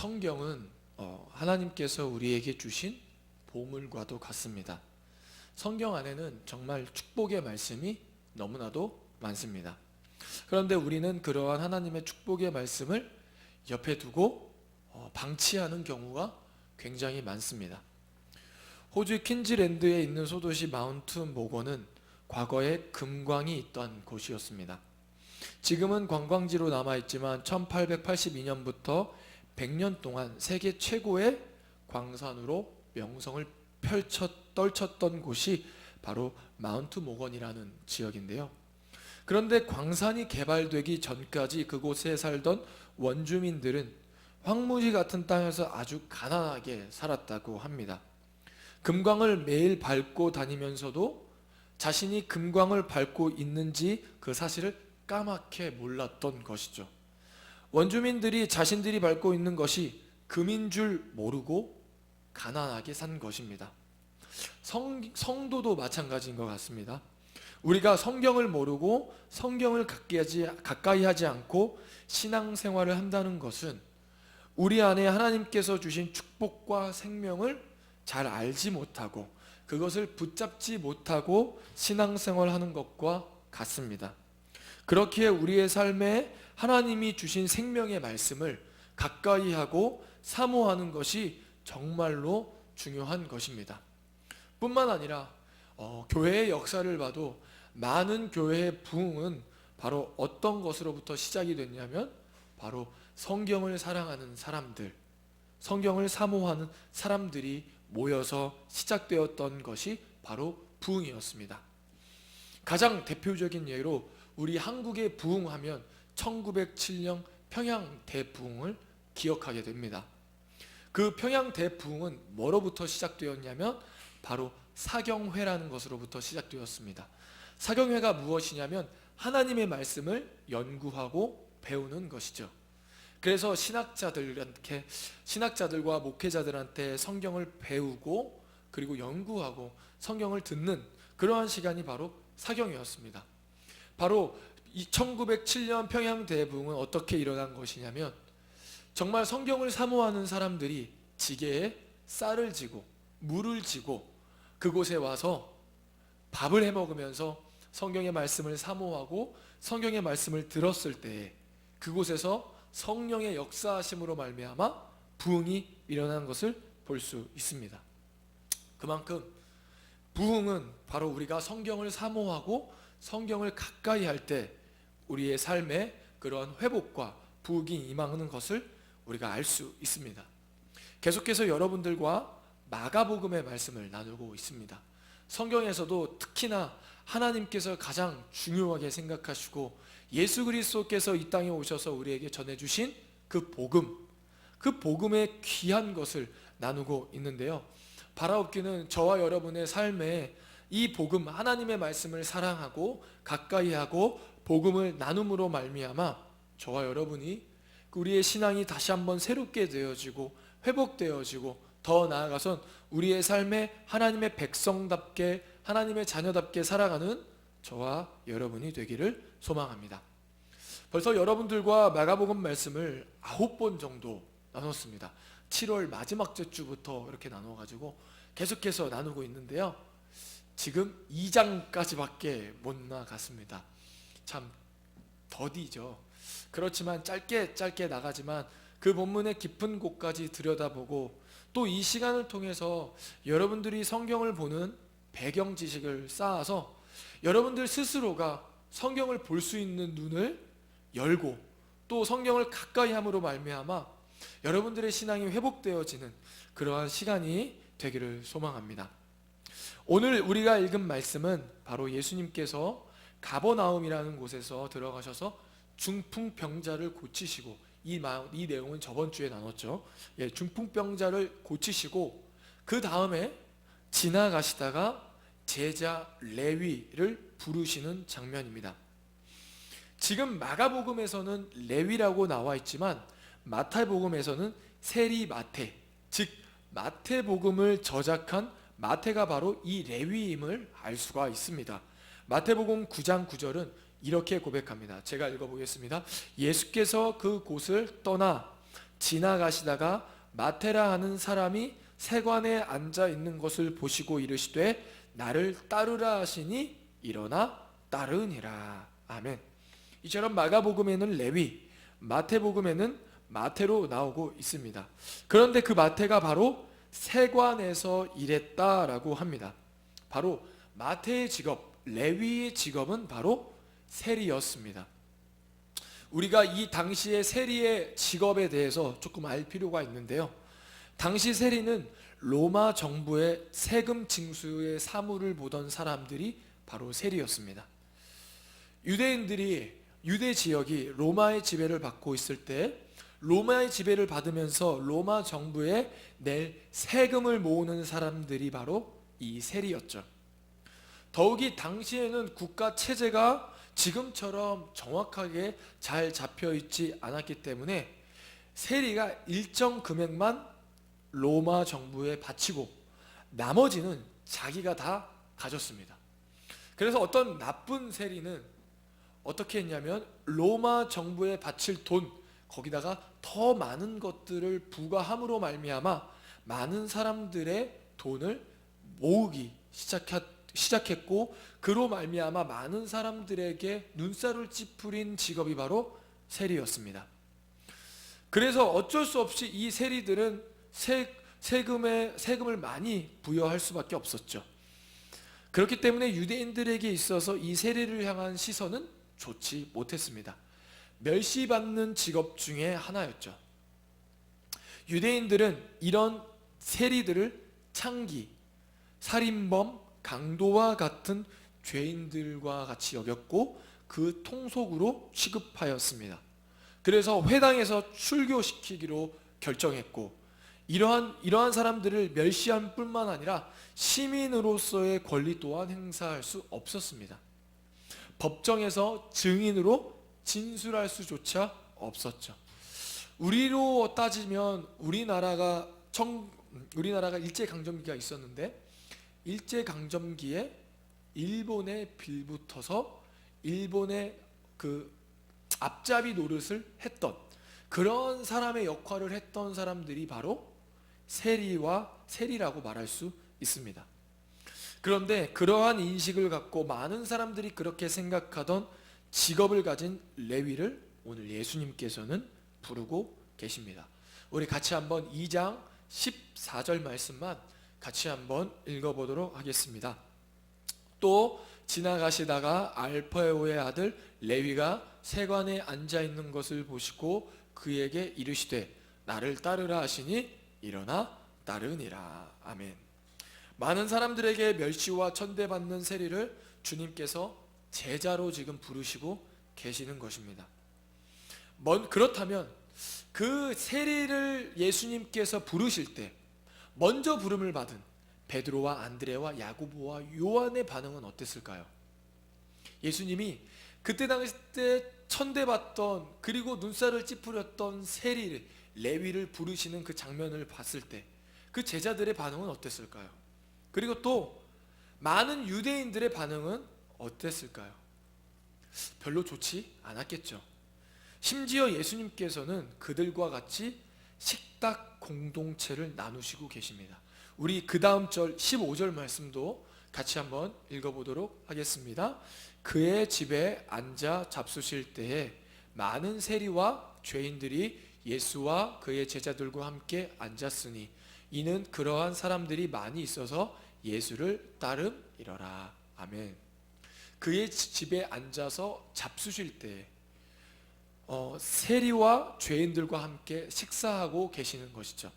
성경은 하나님께서 우리에게 주신 보물과도 같습니다. 성경 안에는 정말 축복의 말씀이 너무나도 많습니다. 그런데 우리는 그러한 하나님의 축복의 말씀을 옆에 두고 방치하는 경우가 굉장히 많습니다. 호주 퀸즐랜드에 있는 소도시 마운트 모건은 과거에 금광이 있던 곳이었습니다. 지금은 관광지로 남아있지만 1882년부터 100년 동안 세계 최고의 광산으로 명성을 떨쳤던 곳이 바로 마운트 모건이라는 지역인데요. 그런데 광산이 개발되기 전까지 그곳에 살던 원주민들은 황무지 같은 땅에서 아주 가난하게 살았다고 합니다. 금광을 매일 밟고 다니면서도 자신이 금광을 밟고 있는지 그 사실을 까맣게 몰랐던 것이죠. 원주민들이 자신들이 밟고 있는 것이 금인 줄 모르고 가난하게 산 것입니다. 성도도 마찬가지인 것 같습니다. 우리가 성경을 모르고 성경을 가까이 하지 않고 신앙생활을 한다는 것은 우리 안에 하나님께서 주신 축복과 생명을 잘 알지 못하고 그것을 붙잡지 못하고 신앙생활하는 것과 같습니다. 그렇기에 우리의 삶에 하나님이 주신 생명의 말씀을 가까이 하고 사모하는 것이 정말로 중요한 것입니다. 뿐만 아니라 교회의 역사를 봐도 많은 교회의 부흥은 바로 어떤 것으로부터 시작이 됐냐면 바로 성경을 사랑하는 사람들, 성경을 사모하는 사람들이 모여서 시작되었던 것이 바로 부흥이었습니다. 가장 대표적인 예로 우리 한국의 부흥하면 1907년 평양 대부흥을 기억하게 됩니다. 그 평양 대부흥은 뭐로부터 시작되었냐면 바로 사경회라는 것으로부터 시작되었습니다. 사경회가 무엇이냐면 하나님의 말씀을 연구하고 배우는 것이죠. 그래서 신학자들과 목회자들한테 성경을 배우고 그리고 연구하고 성경을 듣는 그러한 시간이 바로 사경회였습니다. 바로 1907년 평양 대부흥은 어떻게 일어난 것이냐면 정말 성경을 사모하는 사람들이 지게에 쌀을 지고 물을 지고 그곳에 와서 밥을 해 먹으면서 성경의 말씀을 사모하고 성경의 말씀을 들었을 때 그곳에서 성령의 역사하심으로 말미암아 부흥이 일어나는 것을 볼 수 있습니다. 그만큼 부흥은 바로 우리가 성경을 사모하고 성경을 가까이 할 때 우리의 삶에 그러한 회복과 부흥이 임하는 것을 우리가 알 수 있습니다. 계속해서 여러분들과 마가복음의 말씀을 나누고 있습니다. 성경에서도 특히나 하나님께서 가장 중요하게 생각하시고 예수 그리스도께서 이 땅에 오셔서 우리에게 전해주신 그 복음의 귀한 것을 나누고 있는데요. 바라옵기는 저와 여러분의 삶에 이 복음, 하나님의 말씀을 사랑하고 가까이 하고 복음을 나눔으로 말미암아 저와 여러분이 우리의 신앙이 다시 한번 새롭게 되어지고 회복되어지고 더 나아가선 우리의 삶에 하나님의 백성답게 하나님의 자녀답게 살아가는 저와 여러분이 되기를 소망합니다. 벌써 여러분들과 마가복음 말씀을 9번 정도 나눴습니다. 7월 마지막 주부터 이렇게 나눠가지고 계속해서 나누고 있는데요. 지금 2장까지밖에 못 나갔습니다. 참 더디죠. 그렇지만 짧게 나가지만 그 본문의 깊은 곳까지 들여다보고 또 이 시간을 통해서 여러분들이 성경을 보는 배경 지식을 쌓아서 여러분들 스스로가 성경을 볼 수 있는 눈을 열고 또 성경을 가까이 함으로 말미암아 여러분들의 신앙이 회복되어지는 그러한 시간이 되기를 소망합니다. 오늘 우리가 읽은 말씀은 바로 예수님께서 가버나움이라는 곳에서 들어가셔서 중풍병자를 고치시고 이 내용은 저번 주에 나눴죠. 중풍병자를 고치시고 그 다음에 지나가시다가 제자 레위를 부르시는 장면입니다. 지금 마가복음에서는 레위라고 나와 있지만 마태복음에서는 세리마태, 즉 마태복음을 저작한 마태가 바로 이 레위임을 알 수가 있습니다. 마태복음 9장 9절은 이렇게 고백합니다. 제가 읽어보겠습니다. 예수께서 그 곳을 떠나 지나가시다가 마테라 하는 사람이 세관에 앉아 있는 것을 보시고 이르시되 나를 따르라 하시니 일어나 따르니라. 아멘. 이처럼 마가복음에는 레위, 마태복음에는 마태로 나오고 있습니다. 그런데 그 마태가 바로 세관에서 일했다라고 합니다. 바로 마태의 직업, 레위의 직업은 바로 세리였습니다. 우리가 이 당시의 세리의 직업에 대해서 조금 알 필요가 있는데요. 당시 세리는 로마 정부의 세금 징수의 사무를 보던 사람들이 바로 세리였습니다. 유대인들이 유대 지역이 로마의 지배를 받고 있을 때 로마의 지배를 받으면서 로마 정부에 낼 세금을 모으는 사람들이 바로 이 세리였죠. 더욱이 당시에는 국가 체제가 지금처럼 정확하게 잘 잡혀 있지 않았기 때문에 세리가 일정 금액만 로마 정부에 바치고 나머지는 자기가 다 가졌습니다. 그래서 어떤 나쁜 세리는 어떻게 했냐면 로마 정부에 바칠 돈 거기다가 더 많은 것들을 부과함으로 말미암아 많은 사람들의 돈을 모으기 시작했고 그로 말미암아 많은 사람들에게 눈살을 찌푸린 직업이 바로 세리였습니다. 그래서 어쩔 수 없이 이 세리들은 세금을 많이 부여할 수밖에 없었죠. 그렇기 때문에 유대인들에게 있어서 이 세리를 향한 시선은 좋지 못했습니다. 멸시받는 직업 중에 하나였죠. 유대인들은 이런 세리들을 창기, 살인범, 강도와 같은 죄인들과 같이 여겼고 그 통속으로 취급하였습니다. 그래서 회당에서 출교시키기로 결정했고 이러한 사람들을 멸시할 뿐만 아니라 시민으로서의 권리 또한 행사할 수 없었습니다. 법정에서 증인으로 진술할 수조차 없었죠. 우리로 따지면 우리나라가 일제강점기가 있었는데 일제강점기에 일본에 빌붙어서 일본의 그 앞잡이 노릇을 했던 그런 사람의 역할을 했던 사람들이 바로 세리라고 말할 수 있습니다. 그런데 그러한 인식을 갖고 많은 사람들이 그렇게 생각하던 직업을 가진 레위를 오늘 예수님께서는 부르고 계십니다. 우리 같이 한번 2장 14절 말씀만 같이 한번 읽어보도록 하겠습니다. 또 지나가시다가 알파에오의 아들 레위가 세관에 앉아있는 것을 보시고 그에게 이르시되 나를 따르라 하시니 일어나 따르니라. 아멘. 많은 사람들에게 멸시와 천대받는 세리를 주님께서 제자로 지금 부르시고 계시는 것입니다. 그렇다면 그 세리를 예수님께서 부르실 때 먼저 부름을 받은 베드로와 안드레와 야고보와 요한의 반응은 어땠을까요? 예수님이 그때 당시 때 천대받던 그리고 눈살을 찌푸렸던 세리 레위를 부르시는 그 장면을 봤을 때 그 제자들의 반응은 어땠을까요? 그리고 또 많은 유대인들의 반응은 어땠을까요? 별로 좋지 않았겠죠. 심지어 예수님께서는 그들과 같이 식탁 공동체를 나누시고 계십니다. 우리 그 다음 절 15절 말씀도 같이 한번 읽어보도록 하겠습니다. 그의 집에 앉아 잡수실 때에 많은 세리와 죄인들이 예수와 그의 제자들과 함께 앉았으니 이는 그러한 사람들이 많이 있어서 예수를 따름이러라. 아멘. 그의 집에 앉아서 잡수실 때 세리와 죄인들과 함께 식사하고 계시는 것이죠.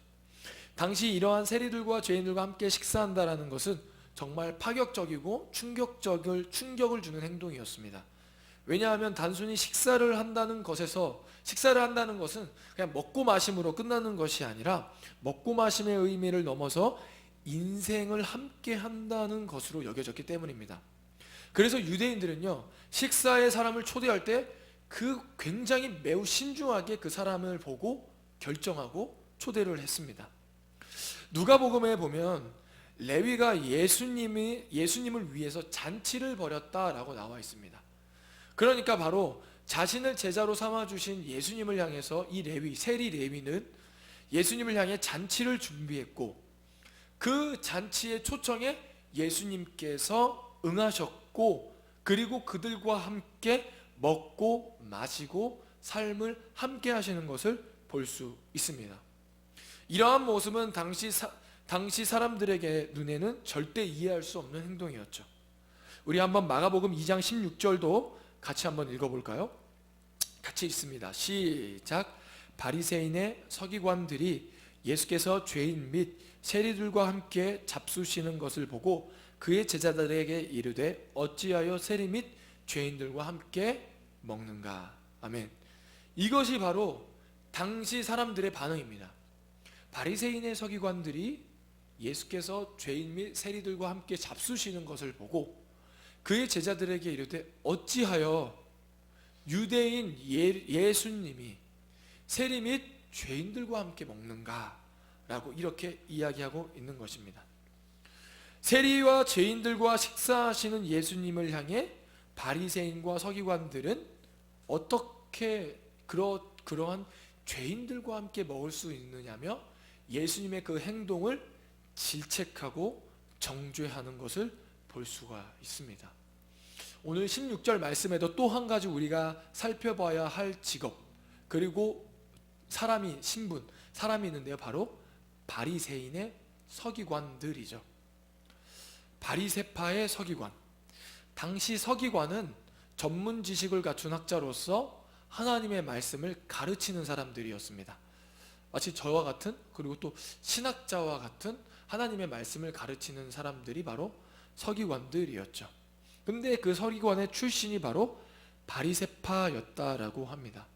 당시 이러한 세리들과 죄인들과 함께 식사한다라는 것은 정말 파격적이고 충격을 주는 행동이었습니다. 왜냐하면 단순히 식사를 한다는 것은 그냥 먹고 마심으로 끝나는 것이 아니라 먹고 마심의 의미를 넘어서 인생을 함께 한다는 것으로 여겨졌기 때문입니다. 그래서 유대인들은요, 식사에 사람을 초대할 때 그 굉장히 매우 신중하게 그 사람을 보고 결정하고 초대를 했습니다. 누가복음에 보면 레위가 예수님을 위해서 잔치를 벌였다라고 나와 있습니다. 그러니까 바로 자신을 제자로 삼아주신 예수님을 향해서 이 세리 레위는 예수님을 향해 잔치를 준비했고, 그 잔치의 초청에 예수님께서 응하셨고, 그리고 그들과 함께 먹고 마시고 삶을 함께 하시는 것을 볼 수 있습니다. 이러한 모습은 당시 사람들에게 눈에는 절대 이해할 수 없는 행동이었죠. 우리 한번 마가복음 2장 16절도 같이 한번 읽어볼까요? 같이 읽습니다. 시작. 바리새인의 서기관들이 예수께서 죄인 및 세리들과 함께 잡수시는 것을 보고 그의 제자들에게 이르되 어찌하여 세리 및 죄인들과 함께 먹는가. 아멘. 이것이 바로 당시 사람들의 반응입니다. 바리새인의 서기관들이 예수께서 죄인 및 세리들과 함께 잡수시는 것을 보고 그의 제자들에게 이르되 어찌하여 유대인 예수님이 세리 및 죄인들과 함께 먹는가 라고 이렇게 이야기하고 있는 것입니다. 세리와 죄인들과 식사하시는 예수님을 향해 바리새인과 서기관들은 어떻게 그러한 죄인들과 함께 먹을 수 있느냐며 예수님의 그 행동을 질책하고 정죄하는 것을 볼 수가 있습니다. 오늘 16절 말씀에도 또 한 가지 우리가 살펴봐야 할 직업, 그리고 사람이 있는데요. 바로 바리새인의 서기관들이죠. 바리새파의 서기관. 당시 서기관은 전문 지식을 갖춘 학자로서 하나님의 말씀을 가르치는 사람들이었습니다. 마치 저와 같은, 그리고 또 신학자와 같은 하나님의 말씀을 가르치는 사람들이 바로 서기관들이었죠. 근데 그 서기관의 출신이 바로 바리새파였다라고 합니다.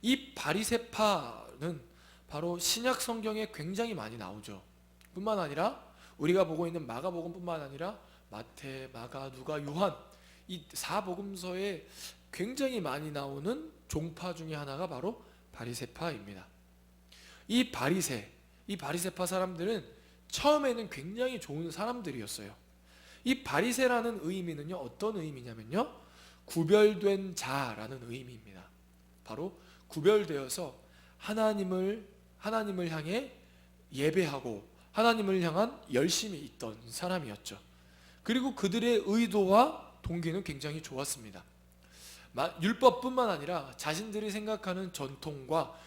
이 바리새파는 바로 신약 성경에 굉장히 많이 나오죠. 뿐만 아니라 우리가 보고 있는 마가복음뿐만 아니라 마태, 마가, 누가, 요한 이 4복음서에 굉장히 많이 나오는 종파 중에 하나가 바로 바리새파입니다. 이 바리새파 사람들은 처음에는 굉장히 좋은 사람들이었어요. 이 바리새라는 의미는요, 어떤 의미냐면요, 구별된 자라는 의미입니다. 바로 구별되어서 하나님을 향해 예배하고 하나님을 향한 열심이 있던 사람이었죠. 그리고 그들의 의도와 동기는 굉장히 좋았습니다. 율법뿐만 아니라 자신들이 생각하는 전통과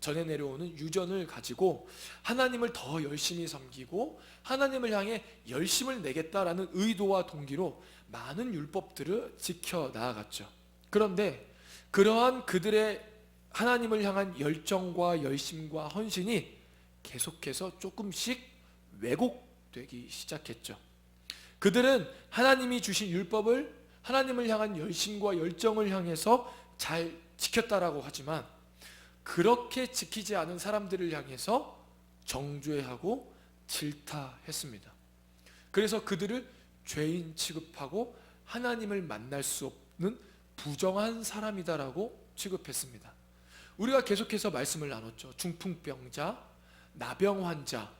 전해 내려오는 유전을 가지고 하나님을 더 열심히 섬기고 하나님을 향해 열심을 내겠다라는 의도와 동기로 많은 율법들을 지켜 나아갔죠. 그런데 그러한 그들의 하나님을 향한 열정과 열심과 헌신이 계속해서 조금씩 왜곡되기 시작했죠. 그들은 하나님이 주신 율법을 하나님을 향한 열심과 열정을 향해서 잘 지켰다라고 하지만 그렇게 지키지 않은 사람들을 향해서 정죄하고 질타했습니다. 그래서 그들을 죄인 취급하고 하나님을 만날 수 없는 부정한 사람이다라고 취급했습니다. 우리가 계속해서 말씀을 나눴죠. 중풍병자, 나병 환자,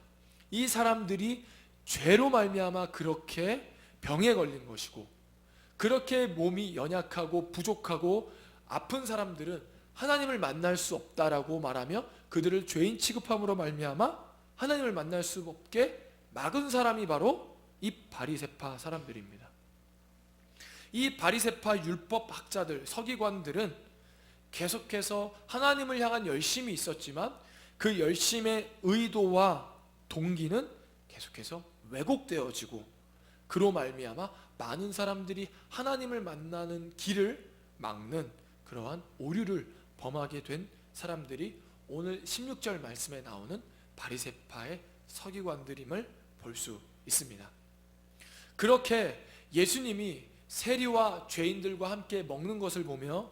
이 사람들이 죄로 말미암아 그렇게 병에 걸린 것이고, 그렇게 몸이 연약하고 부족하고 아픈 사람들은 하나님을 만날 수 없다라고 말하며 그들을 죄인 취급함으로 말미암아 하나님을 만날 수 없게 막은 사람이 바로 이 바리새파 사람들입니다. 이 바리새파 율법학자들, 서기관들은 계속해서 하나님을 향한 열심이 있었지만 그 열심의 의도와 동기는 계속해서 왜곡되어지고, 그로 말미암아 많은 사람들이 하나님을 만나는 길을 막는 그러한 오류를 범하게 된 사람들이 오늘 16절 말씀에 나오는 바리새파의 서기관들임을 볼 수 있습니다. 그렇게 예수님이 세리와 죄인들과 함께 먹는 것을 보며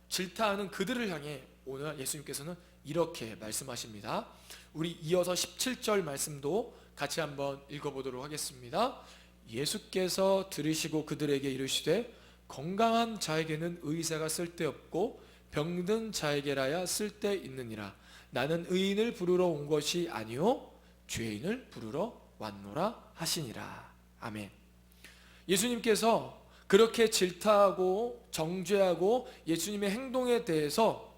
질타하는 그들을 향해 오늘 예수님께서는 이렇게 말씀하십니다. 우리 이어서 17절 말씀도 같이 한번 읽어보도록 하겠습니다. 예수께서 들으시고 그들에게 이르시되 건강한 자에게는 의사가 쓸데없고 병든 자에게라야 쓸데있느니라. 나는 의인을 부르러 온 것이 아니요 죄인을 부르러 왔노라 하시니라. 아멘. 예수님께서 그렇게 질타하고 정죄하고 예수님의 행동에 대해서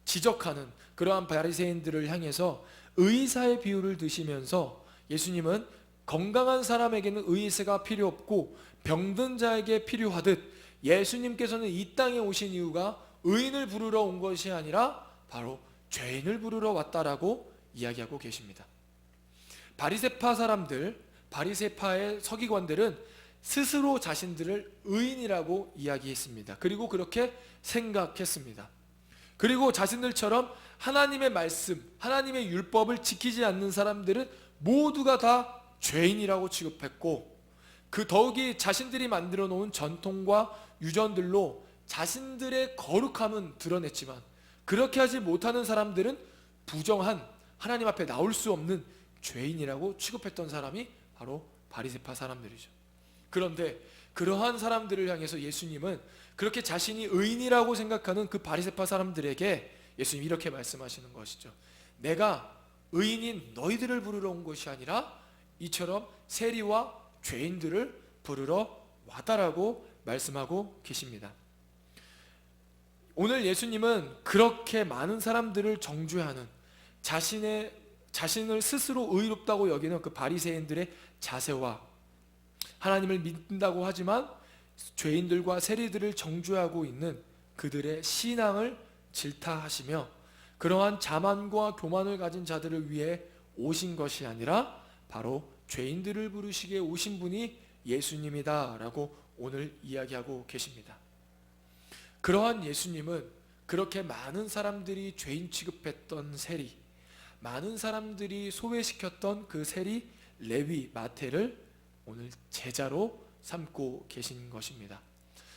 지적하는 그러한 바리새인들을 향해서 의사의 비유를 드시면서 예수님은 건강한 사람에게는 의사가 필요 없고 병든 자에게 필요하듯 예수님께서는 이 땅에 오신 이유가 의인을 부르러 온 것이 아니라 바로 죄인을 부르러 왔다라고 이야기하고 계십니다. 바리새파 사람들, 바리새파의 서기관들은 스스로 자신들을 의인이라고 이야기했습니다. 그리고 그렇게 생각했습니다. 그리고 자신들처럼 하나님의 말씀, 하나님의 율법을 지키지 않는 사람들은 모두가 다 죄인이라고 취급했고, 그 더욱이 자신들이 만들어 놓은 전통과 유전들로 자신들의 거룩함은 드러냈지만 그렇게 하지 못하는 사람들은 부정한, 하나님 앞에 나올 수 없는 죄인이라고 취급했던 사람이 바로 바리새파 사람들이죠. 그런데 그러한 사람들을 향해서 예수님은 그렇게 자신이 의인이라고 생각하는 그 바리새파 사람들에게 예수님이 이렇게 말씀하시는 것이죠. 내가 의인인 너희들을 부르러 온 것이 아니라 이처럼 세리와 죄인들을 부르러 왔다라고 말씀하고 계십니다. 오늘 예수님은 그렇게 많은 사람들을 정죄하는, 자신을 스스로 의롭다고 여기는 그 바리새인들의 자세와 하나님을 믿는다고 하지만 죄인들과 세리들을 정죄하고 있는 그들의 신앙을 질타하시며 그러한 자만과 교만을 가진 자들을 위해 오신 것이 아니라 바로 죄인들을 부르시기에 오신 분이 예수님이다라고 오늘 이야기하고 계십니다. 그러한 예수님은 그렇게 많은 사람들이 죄인 취급했던 세리, 많은 사람들이 소외시켰던 그 세리 레위, 마태를 오늘 제자로 삼고 계신 것입니다.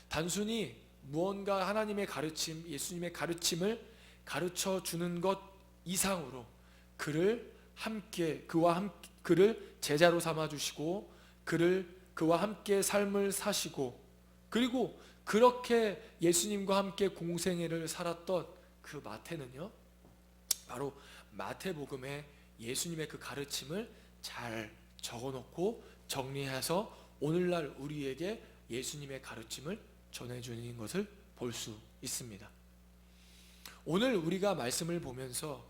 단순히 무언가 하나님의 가르침, 예수님의 가르침을 가르쳐 주는 것 이상으로 그를 제자로 삼아 주시고 그와 함께 삶을 사시고 그리고 그렇게 예수님과 함께 공생애를 살았던 그 마태는요, 바로 마태복음에 예수님의 그 가르침을 잘 적어놓고 정리해서 오늘날 우리에게 예수님의 가르침을 전해주는 것을 볼 수 있습니다. 오늘 우리가 말씀을 보면서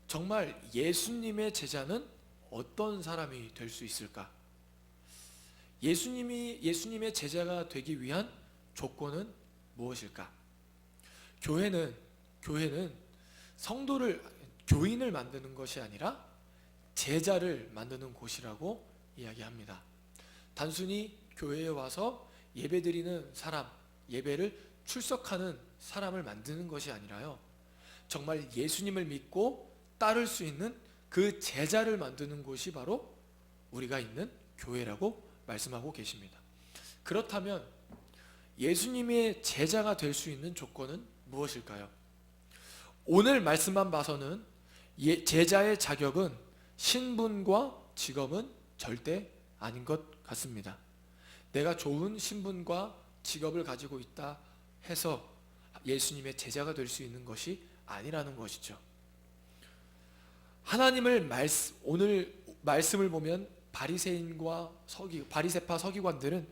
정말 예수님의 제자는 어떤 사람이 될 수 있을까? 예수님의 제자가 되기 위한 조건은 무엇일까? 교회는 교인을 만드는 것이 아니라 제자를 만드는 곳이라고 이야기합니다. 단순히 교회에 와서 예배드리는 사람, 예배를 출석하는 사람을 만드는 것이 아니라요, 정말 예수님을 믿고 따를 수 있는 그 제자를 만드는 곳이 바로 우리가 있는 교회라고 말씀하고 계십니다. 그렇다면 예수님의 제자가 될 수 있는 조건은 무엇일까요? 오늘 말씀만 봐서는 제자의 자격은 신분과 직업은 절대 아닌 것 같습니다. 내가 좋은 신분과 직업을 가지고 있다 해서 예수님의 제자가 될 수 있는 것이 아니라는 것이죠. 오늘 말씀을 보면 바리새파 서기관들은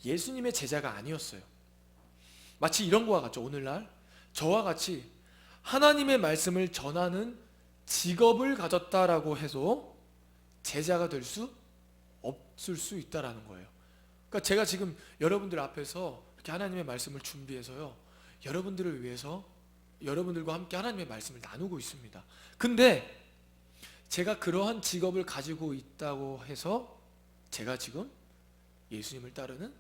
예수님의 제자가 아니었어요. 마치 이런 거와 같죠. 오늘날 저와 같이 하나님의 말씀을 전하는 직업을 가졌다라고 해서 제자가 될 수 없을 수 있다라는 거예요. 그러니까 제가 지금 여러분들 앞에서 이렇게 하나님의 말씀을 준비해서요, 여러분들을 위해서 여러분들과 함께 하나님의 말씀을 나누고 있습니다. 근데 제가 그러한 직업을 가지고 있다고 해서 제가 지금 예수님을 따르는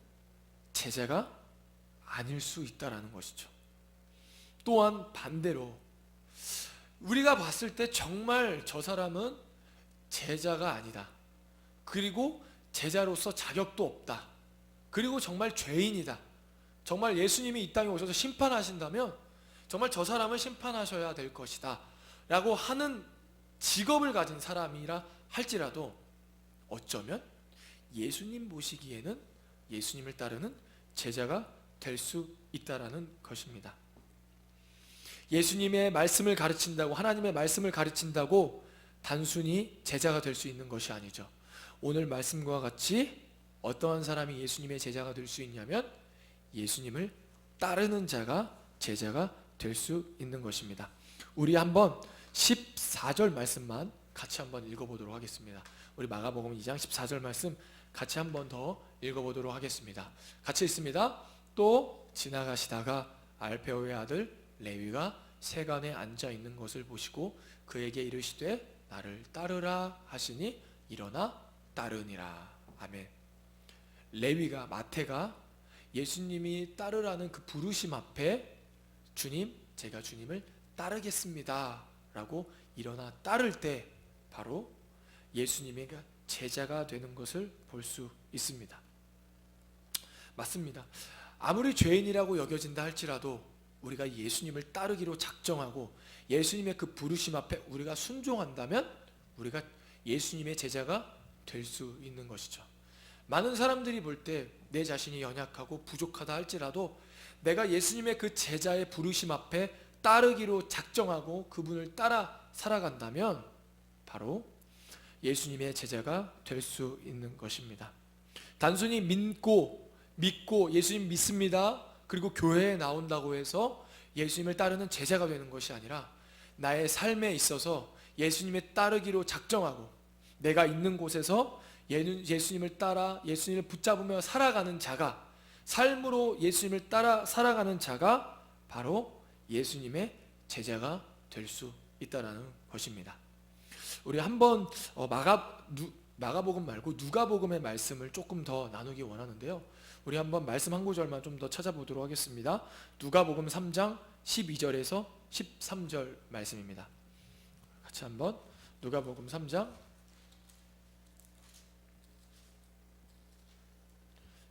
제자가 아닐 수 있다라는 것이죠. 또한 반대로 우리가 봤을 때 정말 저 사람은 제자가 아니다, 그리고 제자로서 자격도 없다, 그리고 정말 죄인이다, 정말 예수님이 이 땅에 오셔서 심판하신다면 정말 저 사람은 심판하셔야 될 것이다 라고 하는 직업을 가진 사람이라 할지라도 어쩌면 예수님 보시기에는 예수님을 따르는 제자가 될 수 있다라는 것입니다. 예수님의 말씀을 가르친다고, 하나님의 말씀을 가르친다고 단순히 제자가 될 수 있는 것이 아니죠. 오늘 말씀과 같이 어떠한 사람이 예수님의 제자가 될 수 있냐면 예수님을 따르는 자가 제자가 될 수 있는 것입니다. 우리 한번 14절 말씀만 같이 한번 읽어보도록 하겠습니다. 우리 마가복음 2장 14절 말씀 같이 한번 더 읽어보도록 하겠습니다. 같이 읽습니다. 또 지나가시다가 알페오의 아들 레위가 세간에 앉아 있는 것을 보시고 그에게 이르시되 나를 따르라 하시니 일어나 따르니라. 아멘. 레위가, 마태가 예수님이 따르라는 그 부르심 앞에 주님, 제가 주님을 따르겠습니다 라고 일어나 따를 때 바로 예수님의 제자가 되는 것을 볼 수 있습니다. 맞습니다. 아무리 죄인이라고 여겨진다 할지라도 우리가 예수님을 따르기로 작정하고 예수님의 그 부르심 앞에 우리가 순종한다면 우리가 예수님의 제자가 될 수 있는 것이죠. 많은 사람들이 볼 때 내 자신이 연약하고 부족하다 할지라도 내가 예수님의 그 제자의 부르심 앞에 따르기로 작정하고 그분을 따라 살아간다면 바로 예수님의 제자가 될 수 있는 것입니다. 단순히 믿고 예수님 믿습니다 그리고 교회에 나온다고 해서 예수님을 따르는 제자가 되는 것이 아니라 나의 삶에 있어서 예수님을 따르기로 작정하고 내가 있는 곳에서 예수님을 따라 예수님을 붙잡으며 살아가는 자가, 삶으로 예수님을 따라 살아가는 자가 바로 예수님의 제자가 될 수 있다는 것입니다. 우리 한번 마가복음 말고 누가복음의 말씀을 조금 더 나누기 원하는데요. 우리 한번 말씀 한 구절만 좀 더 찾아보도록 하겠습니다. 누가복음 3장 12절에서 13절 말씀입니다. 같이 한번 누가복음 3장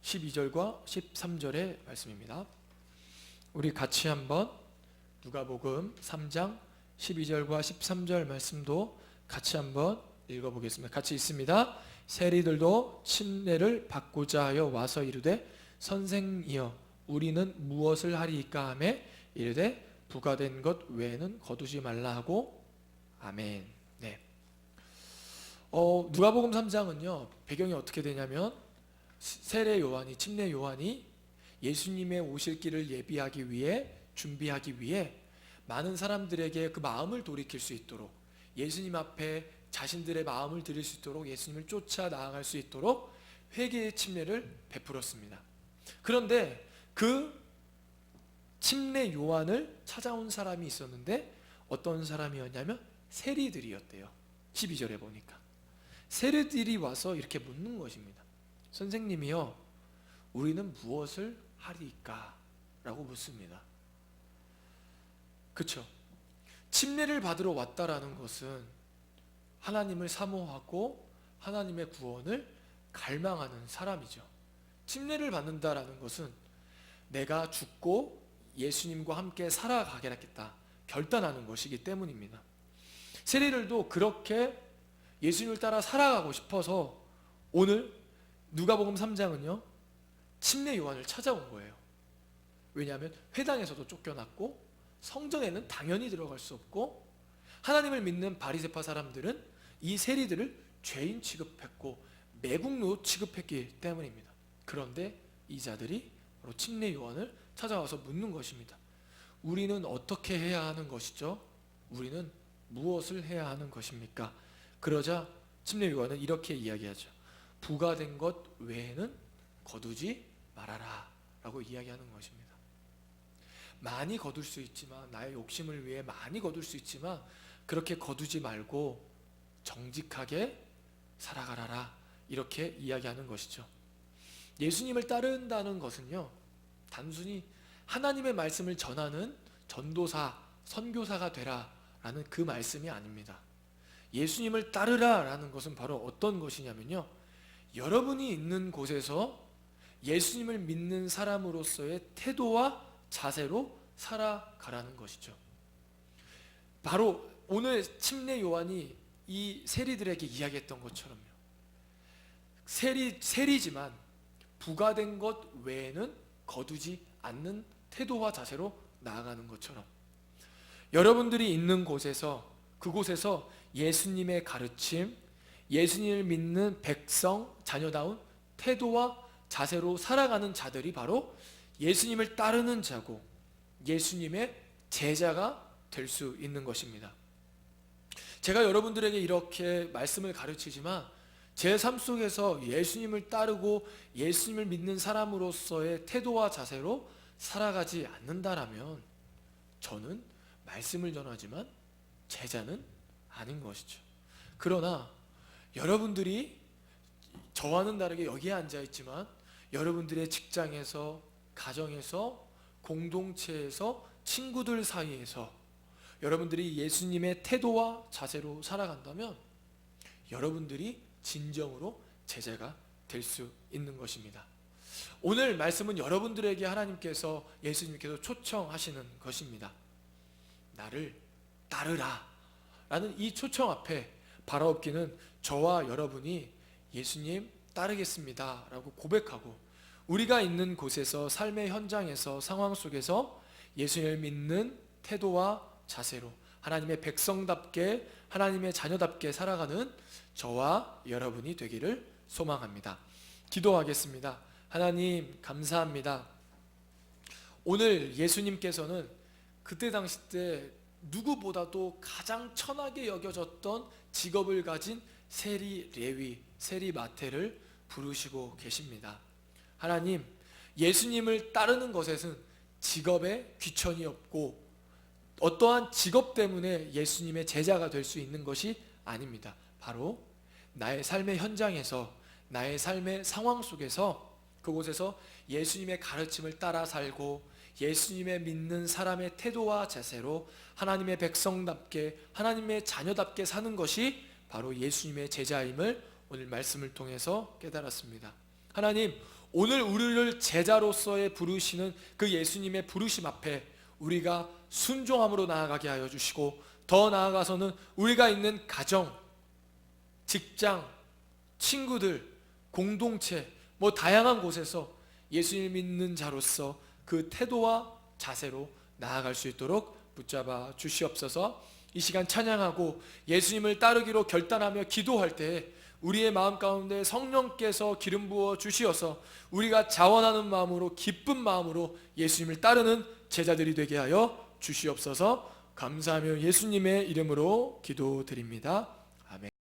12절과 13절의 말씀입니다. 우리 같이 한번 누가복음 3장 12절과 13절 말씀도 같이 한번 읽어보겠습니다. 같이 읽습니다. 세리들도 침례를 받고자 하여 와서 이르되 선생이여 우리는 무엇을 하리이까 하매 이르되 부가된 것 외에는 거두지 말라 하고 아멘. 네. 누가복음 3장은요 배경이 어떻게 되냐면 세례 요한이 침례 요한이 예수님의 오실 길을 예비하기 위해 준비하기 위해 많은 사람들에게 그 마음을 돌이킬 수 있도록 예수님 앞에 자신들의 마음을 드릴 수 있도록 예수님을 쫓아 나아갈 수 있도록 회개의 침례를 베풀었습니다. 그런데 그 침례 요한을 찾아온 사람이 있었는데 어떤 사람이었냐면 세리들이었대요. 12절에 보니까 세리들이 와서 이렇게 묻는 것입니다. 선생님이요 우리는 무엇을 하리이까? 라고 묻습니다. 그렇죠? 침례를 받으러 왔다라는 것은 하나님을 사모하고 하나님의 구원을 갈망하는 사람이죠. 침례를 받는다라는 것은 내가 죽고 예수님과 함께 살아가겠다 결단하는 것이기 때문입니다. 세리들도 그렇게 예수님을 따라 살아가고 싶어서 오늘 누가복음 3장은요 침례 요한을 찾아온 거예요. 왜냐하면 회당에서도 쫓겨났고 성전에는 당연히 들어갈 수 없고 하나님을 믿는 바리새파 사람들은 이 세리들을 죄인 취급했고 매국노 취급했기 때문입니다. 그런데 이 자들이 바로 침례 요한을 찾아와서 묻는 것입니다. 우리는 어떻게 해야 하는 것이죠? 우리는 무엇을 해야 하는 것입니까? 그러자 침례 요한은 이렇게 이야기하죠. 부가된 것 외에는 거두지 말아라 라고 이야기하는 것입니다. 많이 거둘 수 있지만 나의 욕심을 위해 많이 거둘 수 있지만 그렇게 거두지 말고 정직하게 살아가라 이렇게 이야기하는 것이죠. 예수님을 따른다는 것은요 단순히 하나님의 말씀을 전하는 전도사, 선교사가 되라 라는 그 말씀이 아닙니다. 예수님을 따르라 라는 것은 바로 어떤 것이냐면요 여러분이 있는 곳에서 예수님을 믿는 사람으로서의 태도와 자세로 살아가라는 것이죠. 바로 오늘 침례 요한이 이 세리들에게 이야기했던 것처럼요. 세리지만 부가된 것 외에는 거두지 않는 태도와 자세로 나아가는 것처럼 여러분들이 있는 곳에서 그곳에서 예수님의 가르침, 예수님을 믿는 백성, 자녀다운 태도와 자세로 살아가는 자들이 바로 예수님을 따르는 자고 예수님의 제자가 될 수 있는 것입니다. 제가 여러분들에게 이렇게 말씀을 가르치지만 제 삶 속에서 예수님을 따르고 예수님을 믿는 사람으로서의 태도와 자세로 살아가지 않는다라면 저는 말씀을 전하지만 제자는 아닌 것이죠. 그러나 여러분들이 저와는 다르게 여기에 앉아 있지만 여러분들의 직장에서, 가정에서, 공동체에서, 친구들 사이에서 여러분들이 예수님의 태도와 자세로 살아간다면 여러분들이 진정으로 제자가 될 수 있는 것입니다. 오늘 말씀은 여러분들에게 하나님께서, 예수님께서 초청하시는 것입니다. 나를 따르라 라는 이 초청 앞에 바라옵기는 저와 여러분이 예수님 따르겠습니다 라고 고백하고 우리가 있는 곳에서, 삶의 현장에서, 상황 속에서 예수님을 믿는 태도와 자세로 하나님의 백성답게, 하나님의 자녀답게 살아가는 저와 여러분이 되기를 소망합니다. 기도하겠습니다. 하나님 감사합니다. 오늘 예수님께서는 그때 당시 때 누구보다도 가장 천하게 여겨졌던 직업을 가진 세리 레위, 세리 마태를 부르시고 계십니다. 하나님, 예수님을 따르는 것에는 직업에 귀천이 없고 어떠한 직업 때문에 예수님의 제자가 될 수 있는 것이 아닙니다. 바로 나의 삶의 현장에서, 나의 삶의 상황 속에서, 그곳에서 예수님의 가르침을 따라 살고 예수님의 믿는 사람의 태도와 자세로 하나님의 백성답게, 하나님의 자녀답게 사는 것이 바로 예수님의 제자임을 오늘 말씀을 통해서 깨달았습니다. 하나님, 오늘 우리를 제자로서의 부르시는 그 예수님의 부르심 앞에 우리가 순종함으로 나아가게 하여 주시고, 더 나아가서는 우리가 있는 가정, 직장, 친구들, 공동체, 다양한 곳에서 예수님 믿는 자로서 그 태도와 자세로 나아갈 수 있도록 붙잡아 주시옵소서. 이 시간 찬양하고 예수님을 따르기로 결단하며 기도할 때 우리의 마음 가운데 성령께서 기름 부어 주시어서 우리가 자원하는 마음으로, 기쁜 마음으로 예수님을 따르는 제자들이 되게 하여 주시옵소서. 감사하며 예수님의 이름으로 기도드립니다. 아멘.